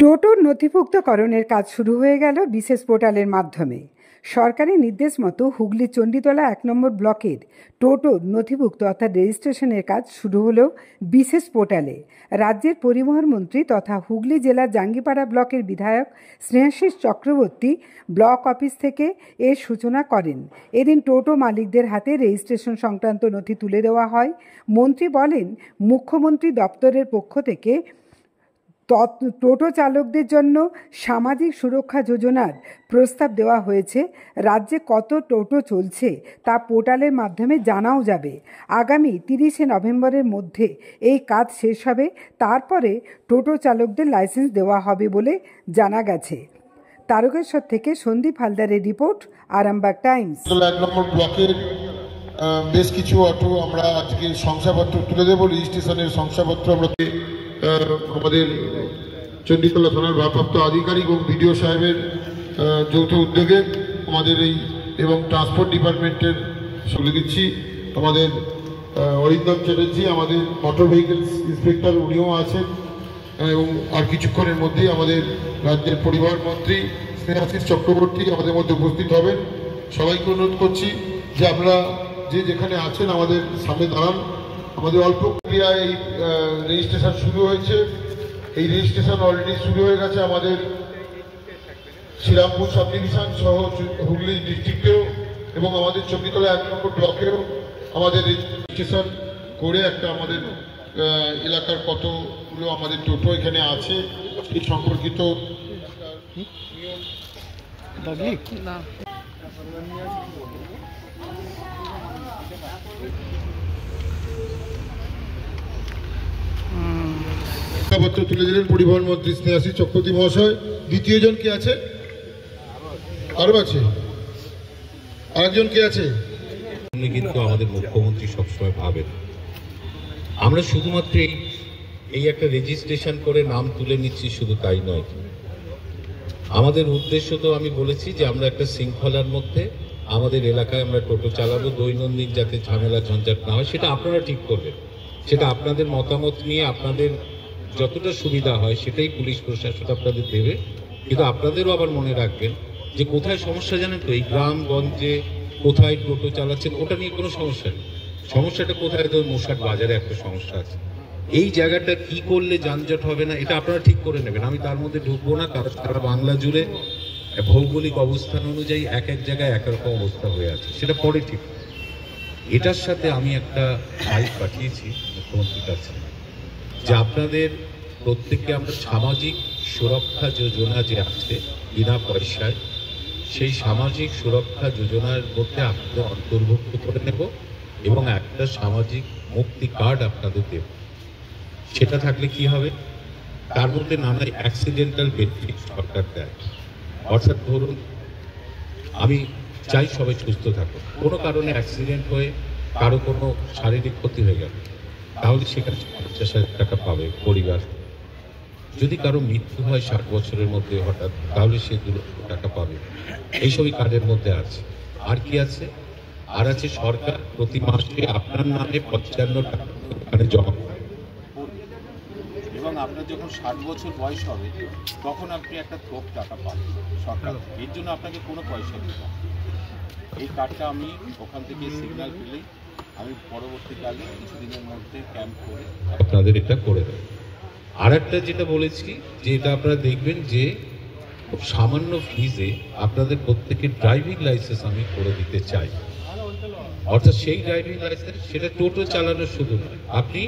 টোটোর নথিভুক্তকরণের কাজ শুরু হয়ে গেল বিশেষ পোর্টালের মাধ্যমে। সরকারি নির্দেশ মতো হুগলি চণ্ডীতলা ১ নম্বর ব্লকের টোটোর নথিভুক্ত অর্থাৎ রেজিস্ট্রেশনের কাজ শুরু হলো বিশেষ পোর্টালে। রাজ্যের পরিবহন মন্ত্রী তথা হুগলি জেলার জাঙ্গিপাড়া ব্লকের বিধায়ক স্নেহাশিস চক্রবর্তী ব্লক অফিস থেকে এর সূচনা করেন। এদিন টোটো মালিকদের হাতে রেজিস্ট্রেশন সংক্রান্ত নথি তুলে দেওয়া হয়। মন্ত্রী বলেন, মুখ্যমন্ত্রী দপ্তরের পক্ষ থেকে টোটো চালকদের জন্য সামাজিক সুরক্ষা যোজনার প্রস্তাব দেওয়া হয়েছে। রাজ্যে কত টোটো চলছে তা পোর্টালের মাধ্যমে জানাও যাবে। আগামী ৩০শে নভেম্বরের মধ্যে এই কাজ শেষ হবে, তারপরে টোটো চালকদের লাইসেন্স দেওয়া হবে বলে জানা গেছে। তারকেশ্বর থেকে সন্দীপ হালদারের রিপোর্ট, আরামবাগ টাইমস। ১ নম্বর ব্লকের বেশ কিছু অটো আমরা আজকে শংসাপত্র তুলে দেবো। রেজিস্ট্রেশনের শংসাপত্র আমরা আমাদের চণ্ডীতলা থানার ভারপ্রাপ্ত আধিকারিক এবং বিডিও সাহেবের যৌথ উদ্যোগে আমাদের এই এবং ট্রান্সপোর্ট ডিপার্টমেন্টের চলে দিচ্ছি। আমাদের অরিন্দম চ্যাটার্জি আমাদের মোটর ভেহিকেলস ইন্সপেক্টর, উনিও আছেন এবং আর কিছুক্ষণের মধ্যেই আমাদের রাজ্যের পরিবহন মন্ত্রী স্নেহাশিস চক্রবর্তী আমাদের মধ্যে উপস্থিত হবেন। সবাইকে অনুরোধ করছি যে আপনারা যে যেখানে আছেন আমাদের সামনে দাঁড়ান। আমাদের অল্প ক্রিয়ায় এই রেজিস্ট্রেশন শুরু হয়েছে। এই রেজিস্ট্রেশন অলরেডি শুরু হয়ে গেছে আমাদের শ্রীরামপুর সাব ডিভিশন সহ হুগলি ডিস্ট্রিক্টেও এবং আমাদের চণ্ডীতলা ১ নম্বর ব্লকেও আমাদের রেজিস্ট্রেশন করে একটা আমাদের এলাকার কতগুলো আমাদের টোটো এখানে আছে সেই সম্পর্কিত পত্র তুলে দিলেন পরিবহন মন্ত্রী স্নেহাশিস চক্রবর্তী মহাশয়। দ্বিতীয় জন কে আছে? আরো আছে আরেকজন কে আছে? কিন্তু আমাদের মুখ্যমন্ত্রী সবসময় ভাবেন আমরা শুধুমাত্র এই একটা রেজিস্ট্রেশন করে নাম তুলে নিচ্ছি, শুধু তাই নয়। আমাদের উদ্দেশ্য তো আমি বলেছি যে আমরা একটা শৃঙ্খলার মধ্যে আমাদের এলাকায় আমরা টোটো চালাবো, দৈনন্দিন যাতে ঝামেলা ঝঞ্ঝাট না হয় সেটা আপনারা ঠিক করবেন। সেটা আপনাদের মতামত নিয়ে আপনাদের যতটা সুবিধা হয় সেটাই পুলিশ প্রশাসন আপনাদের দেবে। কিন্তু আপনাদেরও আবার মনে রাখবেন যে কোথায় সমস্যা জানেন তো, এই গ্রামগঞ্জে কোথায় টোটো চালাচ্ছেন ওটা নিয়ে কোনো সমস্যা নেই। সমস্যাটা কোথায়, তো মশাট বাজারে একটা সমস্যা আছে। এই জায়গাটা কি করলে যানজট হবে না এটা আপনারা ঠিক করে নেবেন। আমি তার মধ্যে ঢুকবো না, কারণ সারা বাংলা জুড়ে ভৌগোলিক অবস্থান অনুযায়ী এক এক জায়গায় একরকম অবস্থা হয়ে আছে, সেটা পরে ঠিক। এটার সাথে আমি একটা ফাইল পাঠিয়েছি মুখ্যমন্ত্রীর কাছে যে আপনাদের প্রত্যেককে আমরা সামাজিক সুরক্ষা যোজনা যে আছে বিনা পয়সায়, সেই সামাজিক সুরক্ষা যোজনার মধ্যে আপনাদের অন্তর্ভুক্ত করে নেব এবং একটা সামাজিক মুক্তি কার্ড আপনাদের দেব। সেটা থাকলে কি হবে, তার মধ্যে নানা অ্যাক্সিডেন্টাল বেনিফিট সরকার দেয়। অর্থাৎ ধরুন আমি চাই সবাই সুস্থ থাকুক, কোনো কারণে অ্যাক্সিডেন্ট হয়ে কারো কোনো শারীরিক ক্ষতি হয়ে গেল, তাহলে সেখানে ৫০,০০০ টাকা পাবে পরিবার। যদি কারো মৃত্যু হয় ৬০ বছরের মধ্যে হঠাৎ, তাহলে সে ২ লক্ষ টাকা পাবে। এইসবই কার্ডের মধ্যে আছে। আর কি আছে? আর আছে সরকার প্রতি মাসে আপনার নামে ৫৫ টাকা ওখানে জমা করে এবং আপনার যখন ৬০ বছর বয়স হবে তখন আপনি একটা থোক টাকা পাবেন সরকার। এর জন্য আপনাকে কোনো পয়সা দিতে হবে। এই কার্ডটা আমি ওখান থেকে সিগন্যাল পেলেই আমি পরবর্তীকালে কিছুদিনের মধ্যে ক্যাম্প করে আপনাদের এটা করে দেব। আর একটা যেটা বলেছি যে এটা আপনারা দেখবেন যে সামান্য ফিজে আপনাদের প্রত্যেকের ড্রাইভিং লাইসেন্স আমি করে দিতে চাই। অর্থাৎ সেই ড্রাইভিং লাইসেন্স সেটা টোটো চালানোর শুধু নয়, আপনি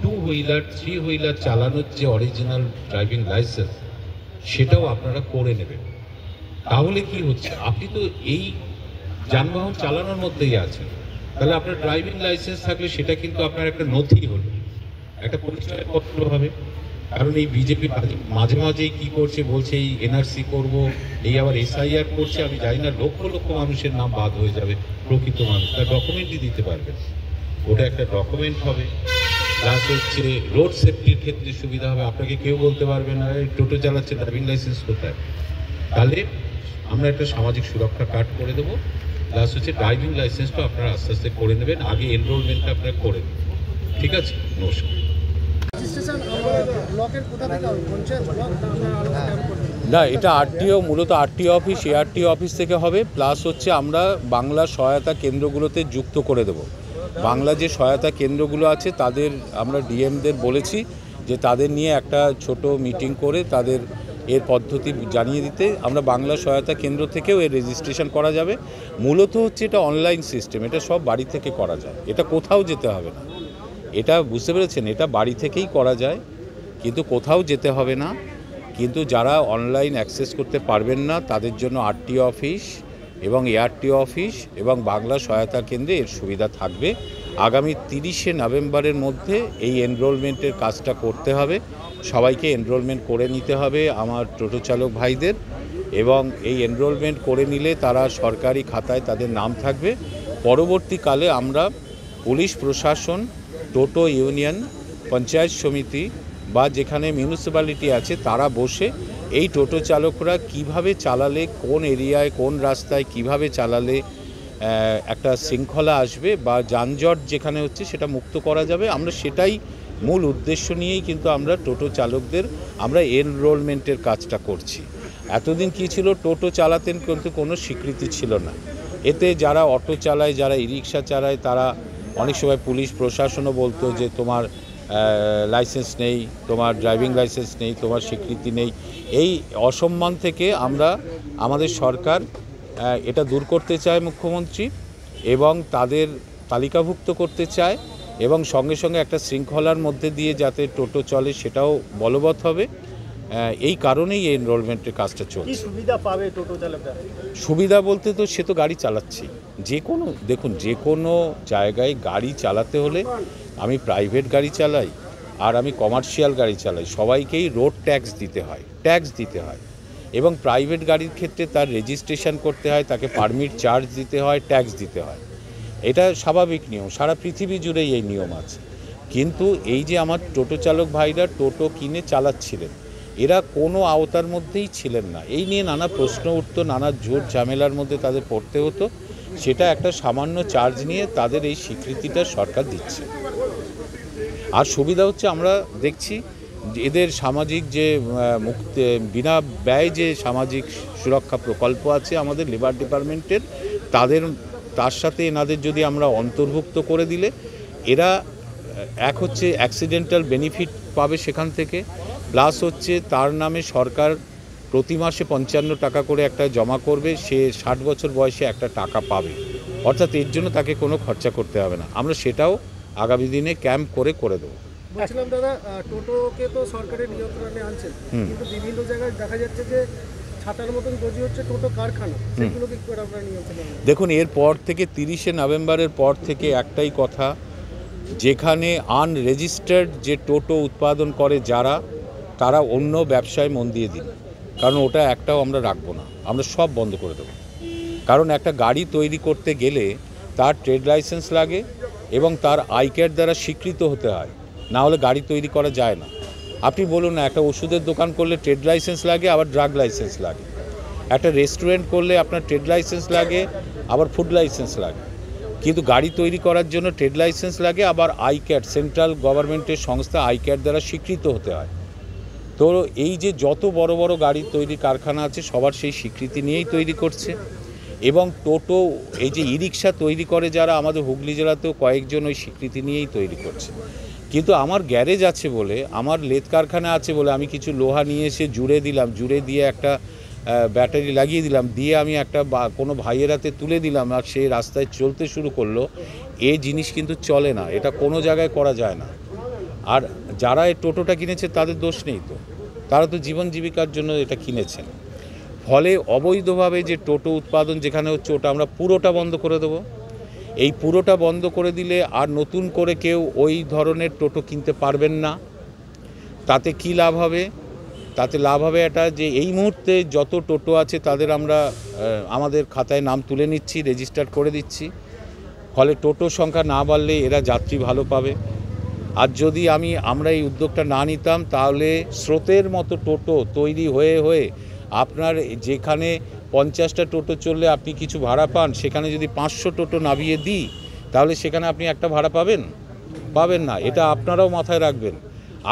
2 হুইলার 3 হুইলার চালানোর যে অরিজিনাল ড্রাইভিং লাইসেন্স সেটাও আপনারা করে নেবেন। তাহলে কি হচ্ছে, আপনি তো এই যানবাহন চালানোর মধ্যেই আছেন, তাহলে আপনার ড্রাইভিং লাইসেন্স থাকলে সেটা কিন্তু আপনার একটা নথি হলো, একটা পরিচয়পত্র হবে। কারণ এই বিজেপি মাঝে মাঝেই কি করছে, বলছে এই এনআরসি করব, এই আবার এসআইআর করছে। আমি জানি না, লক্ষ লক্ষ মানুষের নাম বাদ হয়ে যাবে, প্রকৃত মানুষ তার ডকুমেন্টই দিতে পারবেন। ওটা একটা ডকুমেন্ট হবে। প্লাস হচ্ছে রোড সেফটির ক্ষেত্রে সুবিধা হবে, আপনাকে কেউ বলতে পারবে না টোটো চালাচ্ছে ড্রাইভিং লাইসেন্স কোথায়। তাহলে আমরা একটা সামাজিক সুরক্ষা কার্ড করে দেবো। প্লাস হচ্ছে ড্রাইভিং লাইসেন্সটা আপনারা আস্তে আস্তে করে নেবেন, আগে এনরোলমেন্টটা আপনারা করে নেবেন। ঠিক আছে, নমস্কার। ব্লকের কোথা থেকে হবে? পঞ্চায়েত ব্লক? না, এটা আরটিও, মূলত আরটিও অফিস, এআরটিও অফিস থেকে হবে। প্লাস হচ্ছে আমরা বাংলা সহায়তা কেন্দ্রগুলোতে যুক্ত করে দেব। বাংলা যে সহায়তা কেন্দ্রগুলো আছে তাদের আমরা ডিএমদের বলেছি যে তাদের নিয়ে একটা ছোট মিটিং করে তাদের এর পদ্ধতি জানিয়ে দিতে। আমরা বাংলা সহায়তা কেন্দ্র থেকেও এর রেজিস্ট্রেশন করা যাবে। মূলত হচ্ছে এটা অনলাইন সিস্টেম, এটা সব বাড়ি থেকে করা যায়, এটা কোথাও যেতে হবে না। এটা বুঝতে পেরেছেন, এটা বাড়ি থেকেই করা যায়, কিন্তু কোথাও যেতে হবে না। কিন্তু যারা অনলাইন অ্যাক্সেস করতে পারবেন না তাদের জন্য আরটিও অফিস এবং এআরটিও অফিস এবং বাংলা সহায়তা কেন্দ্রে এর সুবিধা থাকবে। আগামী 30শে নভেম্বরের মধ্যে এই এনরোলমেন্টের কাজটা করতে হবে। সবাইকে এনরোলমেন্ট করে নিতে হবে আমার টোটো চালক ভাইদের, এবং এই এনরোলমেন্ট করে নিলে তারা সরকারি খাতায় তাদের নাম থাকবে। পরবর্তীকালে আমরা পুলিশ প্রশাসন, টোটো ইউনিয়ন, পঞ্চায়েত সমিতি বা যেখানে মিউনিসিপ্যালিটি আছে তারা বসে এই টোটো চালকরা কিভাবে চালালে, কোন এরিয়ায় কোন রাস্তায় কিভাবে চালালে একটা শৃঙ্খলা আসবে বা যানজট যেখানে হচ্ছে সেটা মুক্ত করা যাবে। আমরা সেটাই মূল উদ্দেশ্য নিয়েই কিন্তু আমরা টোটো চালকদের আমরা এনরোলমেন্টের কাজটা করছি। এতদিন কি ছিল, টোটো চালাতেন কিন্তু কোনো স্বীকৃতি ছিল না। এতে যারা অটো চালায়, যারা ই রিক্সা চালায়, তারা অনেক সময় পুলিশ প্রশাসনও বলতো যে তোমার লাইসেন্স নেই, তোমার ড্রাইভিং লাইসেন্স নেই, তোমার স্বীকৃতি নেই। এই অসম্মান থেকে আমাদের সরকার এটা দূর করতে চায় মুখ্যমন্ত্রী, এবং তাদের তালিকাভুক্ত করতে চায়, এবং সঙ্গে সঙ্গে একটা শৃঙ্খলার মধ্যে দিয়ে যাতে টোটো চলে সেটাও বলবৎ হবে। এই কারণেই এই এনরোলমেন্টের কাজটা চলছে। সুবিধা পাবে টোটো চালকরা? সুবিধা বলতে তো সে তো গাড়ি চালাচ্ছি, যে কোনো দেখুন যে কোনো জায়গায় গাড়ি চালাতে হলে, আমি প্রাইভেট গাড়ি চালাই আর আমি কমার্শিয়াল গাড়ি চালাই, সবাইকেই রোড ট্যাক্স দিতে হয় এবং প্রাইভেট গাড়ির ক্ষেত্রে তার রেজিস্ট্রেশন করতে হয়, তাকে পারমিট চার্জ দিতে হয়, ট্যাক্স দিতে হয়। এটা স্বাভাবিক নিয়ম, সারা পৃথিবী জুড়েই এই নিয়ম আছে। কিন্তু এই যে আমার টোটো চালক ভাইরা টোটো কিনে চালাচ্ছিলেন, এরা কোনো আওতার মধ্যেই ছিলেন না। এই নিয়ে নানা প্রশ্ন উঠতো, নানা ঝুট ঝামেলার মধ্যে তাদের পড়তে হতো। সেটা একটা সামান্য চার্জ নিয়ে তাদের এই স্বীকৃতিটা সরকার দিচ্ছে। আর সুবিধা হচ্ছে আমরা দেখছি এদের সামাজিক যে বিনা ব্যয় যে সামাজিক সুরক্ষা প্রকল্প আছে আমাদের লেবার ডিপার্টমেন্টের, তার সাথে এনাদের যদি আমরা অন্তর্ভুক্ত করে দিলে এরা এক হচ্ছে অ্যাক্সিডেন্টাল বেনিফিট পাবে সেখান থেকে, প্লাস হচ্ছে তার নামে সরকার প্রতি মাসে 55 টাকা করে একটা জমা করবে, সে 60 বছর বয়সে একটা টাকা পাবে। অর্থাৎ এর জন্য তাকে কোনো খরচা করতে হবে না। আমরা সেটাও আগামী দিনে ক্যাম্প করে দেবো। বলছিলাম দাদা, টোটোকে তো সরকারের নিয়ন্ত্রণে আনছেন, কিন্তু বিভিন্ন জায়গায় দেখা যাচ্ছে যে ছাতার মতন গজি হচ্ছে টোটো কারখানা, সেগুলোকে কি করে আপনারা নিয়ন্ত্রণে আনবেন? দেখুন, এর পর থেকে 30শে নভেম্বরের পর থেকে একটাই কথা, যেখানে আনরেজিস্টার্ড যে টোটো উৎপাদন করে তারা অন্য ব্যবসায় মন দিয়ে দিন, কারণ ওটা একটাও আমরা রাখবো না, আমরা সব বন্ধ করে দেবো। কারণ একটা গাড়ি তৈরি করতে গেলে তার ট্রেড লাইসেন্স লাগে এবং তার আইক্যাড দ্বারা স্বীকৃত হতে হয়, না হলে গাড়ি তৈরি করা যায় না। আপনি বলুন না, একটা ওষুধের দোকান করলে ট্রেড লাইসেন্স লাগে, আবার ড্রাগ লাইসেন্স লাগে। একটা রেস্টুরেন্ট করলে আপনার ট্রেড লাইসেন্স লাগে, আবার ফুড লাইসেন্স লাগে। কিন্তু গাড়ি তৈরি করার জন্য ট্রেড লাইসেন্স লাগে, আবার আইক্যাড, সেন্ট্রাল গভর্নমেন্টের সংস্থা আইক্যাড দ্বারা স্বীকৃত হতে হয়। তো এই যে যত বড় বড় গাড়ি তৈরি কারখানা আছে সবার সেই স্বীকৃতি নিয়েই তৈরি করছে। এবং টোটো, এই যে ই রিক্সা তৈরি করে যারা, আমাদের হুগলি জেলাতেও কয়েকজন ওই স্বীকৃতি নিয়েই তৈরি করছে। কিন্তু আমার গ্যারেজ আছে বলে, আমার লেদ কারখানা আছে বলে আমি কিছু লোহা নিয়ে এসে জুড়ে দিয়ে একটা ব্যাটারি লাগিয়ে দিলাম, দিয়ে আমি একটা কোনো ভাইয়ের হাতে তুলে দিলাম আর সেই রাস্তায় চলতে শুরু করলো, এই জিনিস কিন্তু চলে না, এটা কোনো জায়গায় করা যায় না। আর যারা এই টোটোটা কিনেছে তাদের দোষ নেই, তো তারা তো জীবন জীবিকার জন্য এটা কিনেছেন। ফলে অবৈধভাবে যে টোটো উৎপাদন যেখানে হচ্ছে ওটা আমরা পুরোটা বন্ধ করে দেবো। এই পুরোটা বন্ধ করে দিলে আর নতুন করে কেউ ওই ধরনের টোটো কিনতে পারবেন না। তাতে কি লাভ হবে? তাতে লাভ হবে এটা যে এই মুহূর্তে যত টোটো আছে তাদের আমরা আমাদের খাতায় নাম তুলে নিচ্ছি, রেজিস্টার করে দিচ্ছি। ফলে টোটোর সংখ্যা না বাড়লে এরা যাত্রী ভালো পাবে। আর যদি আমরা এই উদ্যোগটা না নিতাম, তাহলে স্রোতের মতো টোটো তৈরি হয়ে আপনার যেখানে 50টা টোটো চললে আপনি কিছু ভাড়া পান, সেখানে যদি 500 টোটো নামিয়ে দিই তাহলে সেখানে আপনি একটা ভাড়া পাবেন না। এটা আপনারাও মাথায় রাখবেন।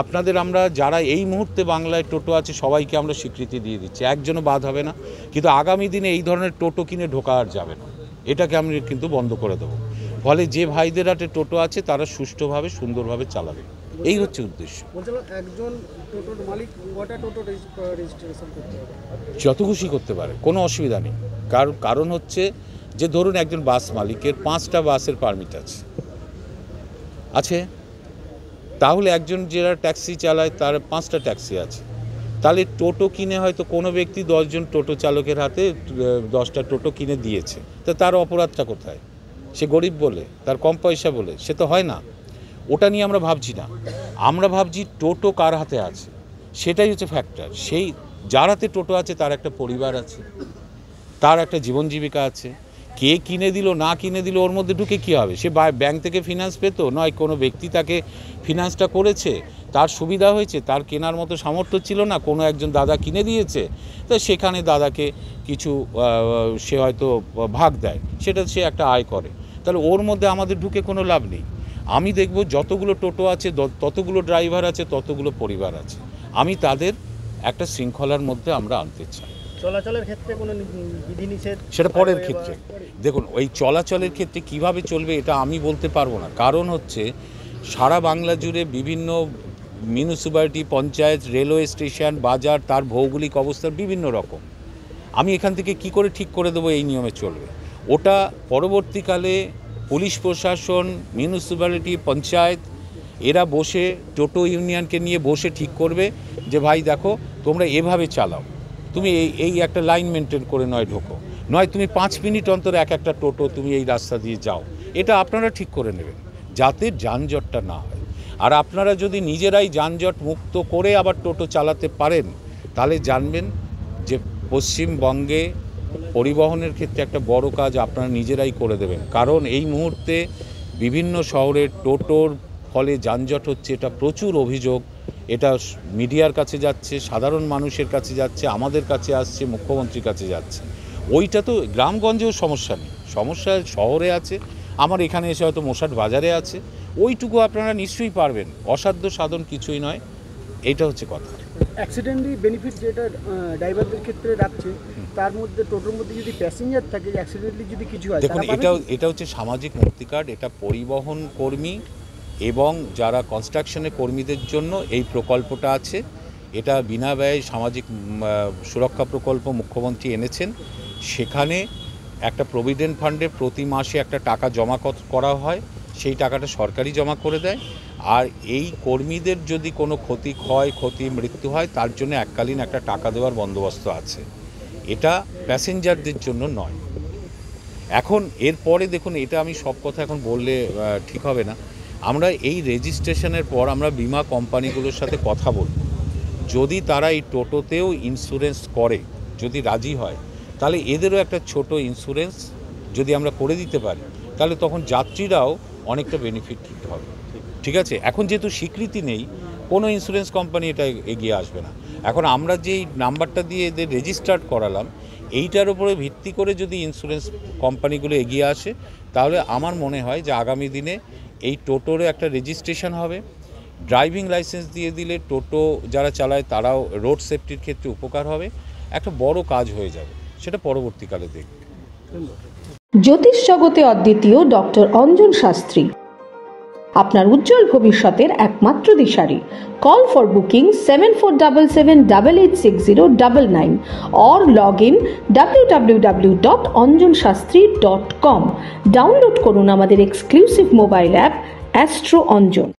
আপনাদের আমরা যারা এই মুহূর্তে বাংলায় টোটো আছে সবাইকে আমরা স্বীকৃতি দিয়ে দিচ্ছি, একজনও বাদ হবে না। কিন্তু আগামী দিনে এই ধরনের টোটো কিনে ঢোকা আর যাবে না, এটাকে আমি কিন্তু বন্ধ করে দেবো। ফলে যে ভাইদের হাতে টোটো আছে তারা সুষ্ঠুভাবে সুন্দরভাবে চালাবে, এই হচ্ছে উদ্দেশ্য। বলছিলাম একজন টোটোর মালিক কটা টোটো রেজিস্ট্রেশন করতে হবে? যত খুশি করতে পারে, কোনো অসুবিধা নেই। কারণ হচ্ছে যে ধরুন একজন বাস মালিকের 5টা বাসের পারমিট আছে, তাহলে একজন যারা ট্যাক্সি চালায় তার 5টা ট্যাক্সি আছে। তাহলে টোটো কিনে হয়তো কোনো ব্যক্তি 10 জন টোটো চালকের হাতে 10টা টোটো কিনে দিয়েছে, তো তার অপরাধটা কোথায়? সে গরিব বলে, তার কম পয়সা বলে? সে তো হয় না। ওটা নিয়ে আমরা ভাবছি না, আমরা ভাবছি টোটো কার হাতে আছে, সেটাই হচ্ছে ফ্যাক্টর। সেই যার হাতে টোটো আছে তার একটা পরিবার আছে, তার একটা জীবন জীবিকা আছে। কে কিনে দিল না কিনে দিল ওর মধ্যে ঢুকে কী হবে? সে ব্যাংক থেকে ফিনান্স পেত, নয় কোনো ব্যক্তি তাকে ফিনান্সটা করেছে, তার সুবিধা হয়েছে, তার কেনার মতো সামর্থ্য ছিল না, কোনো একজন দাদা কিনে দিয়েছে, তো সেখানে দাদাকে কিছু সে হয়তো ভাগ দেয়, সেটা সে একটা আয় করে। তাহলে ওর মধ্যে আমাদের ঢুকে কোনো লাভ নেই। আমি দেখব যতগুলো টোটো আছে, ততগুলো ড্রাইভার আছে, ততগুলো পরিবার আছে, আমি তাদের একটা শৃঙ্খলার মধ্যে আমরা আনতে চাই। চলাচলের ক্ষেত্রে কোনো বিধিনিষেধ সেটা পরের ক্ষেত্রে। দেখুন, ওই চলাচলের ক্ষেত্রে কিভাবে চলবে এটা আমি বলতে পারবো না। কারণ হচ্ছে সারা বাংলা জুড়ে বিভিন্ন মিউনিসিপ্যালিটি, পঞ্চায়েত, রেলওয়ে স্টেশন, বাজার, তার ভৌগোলিক অবস্থার বিভিন্ন রকম। আমি এখান থেকে কি করে ঠিক করে দেবো এই নিয়মে চলবে? ওটা পরবর্তীকালে পুলিশ প্রশাসন, মিউনিসিপ্যালিটি, পঞ্চায়েত এরা বসে টোটো ইউনিয়নকে নিয়ে বসে ঠিক করবে যে ভাই দেখো তোমরা এভাবে চালাও, তুমি এই একটা লাইন মেনটেন করে নয় ঢোকো, নয় তুমি 5 মিনিট অন্তর একটা টোটো তুমি এই রাস্তা দিয়ে যাও। এটা আপনারা ঠিক করে নেবেন যাতে যানজটটা না হয়। আর আপনারা যদি নিজেরাই যানজট মুক্ত করে আবার টোটো চালাতে পারেন তাহলে জানবেন যে পশ্চিমবঙ্গে পরিবহনের ক্ষেত্রে একটা বড় কাজ আপনারা নিজেরাই করে দেবেন। কারণ এই মুহূর্তে বিভিন্ন শহরে টোটোর ফলে যানজট হচ্ছে, এটা প্রচুর অভিযোগ। এটা মিডিয়ার কাছে যাচ্ছে, সাধারণ মানুষের কাছে যাচ্ছে, আমাদের কাছে আসছে, মুখ্যমন্ত্রীর কাছে যাচ্ছে। ওইটা তো গ্রামগঞ্জেও সমস্যা নেই, সমস্যা শহরে আছে, আমার এখানে এসে হয়তো মশাট বাজারে আছে, ওইটুকু আপনারা নিশ্চয়ই পারবেন, অসাধ্য সাধন কিছুই নয়, এইটা হচ্ছে কথা। অ্যাক্সিডেন্টলি বেনিফিট যেটা ড্রাইভারদের ক্ষেত্রে রাখছে, তার মধ্যে টোটোর মধ্যে যদি প্যাসেঞ্জার থাকে, অ্যাক্সিডেন্টলি যদি কিছু হয়, দেখুন এটা হচ্ছে সামাজিক মুক্তি কার্ড। এটা পরিবহন কর্মী এবং যারা কনস্ট্রাকশনের কর্মীদের জন্য এই প্রকল্পটা আছে। এটা বিনা ব্যয়ে সামাজিক সুরক্ষা প্রকল্প মুখ্যমন্ত্রী এনেছেন। সেখানে একটা প্রভিডেন্ট ফান্ডে প্রতি মাসে একটা টাকা জমা করা হয়, সেই টাকাটা সরকারই জমা করে দেয়। আর এই কর্মীদের যদি কোনো ক্ষতি মৃত্যু হয় তার জন্য এককালীন একটা টাকা দেওয়ার বন্দোবস্ত আছে। এটা প্যাসেঞ্জারদের জন্য নয়। এখন এরপরে দেখুন, এটা আমি সব কথা এখন বললে ঠিক হবে না। আমরা এই রেজিস্ট্রেশনের পর আমরা বিমা কোম্পানিগুলোর সাথে কথা বলব, যদি তারা এই টোটোতেও ইন্স্যুরেন্স করে, যদি রাজি হয়, তাহলে এদেরও একটা ছোট ইন্স্যুরেন্স যদি আমরা করে দিতে পারি, তাহলে তখন যাত্রীরাও অনেকটা বেনিফিট হবে। ঠিক আছে, এখন যেহেতু স্বীকৃতি নেই, কোনো ইন্স্যুরেন্স কোম্পানি এটা এগিয়ে আসবে না। এখন আমরা যেই নাম্বারটা দিয়ে এদের রেজিস্টার্ড করালাম, এইটার উপরে ভিত্তি করে যদি ইন্স্যুরেন্স কোম্পানিগুলো এগিয়ে আসে, তাহলে আমার মনে হয় যে আগামী দিনে এই টোটোরও একটা রেজিস্ট্রেশন হবে। ড্রাইভিং লাইসেন্স দিয়ে দিলে টোটো যারা চালায় তারাও রোড সেফটির ক্ষেত্রে উপকার হবে, একটা বড় কাজ হয়ে যাবে, সেটা পরবর্তীকালে দেখব। জ্যোতিষ জগতে অদ্বিতীয় ডক্টর অঞ্জন শাস্ত্রী, আপনার উজ্জ্বল ভবিষ্যতের একমাত্র দিশারি। Call for booking 7477886099 or log in www.anjanshastri.com। Download করুন আমাদের exclusive mobile app astro Anjan.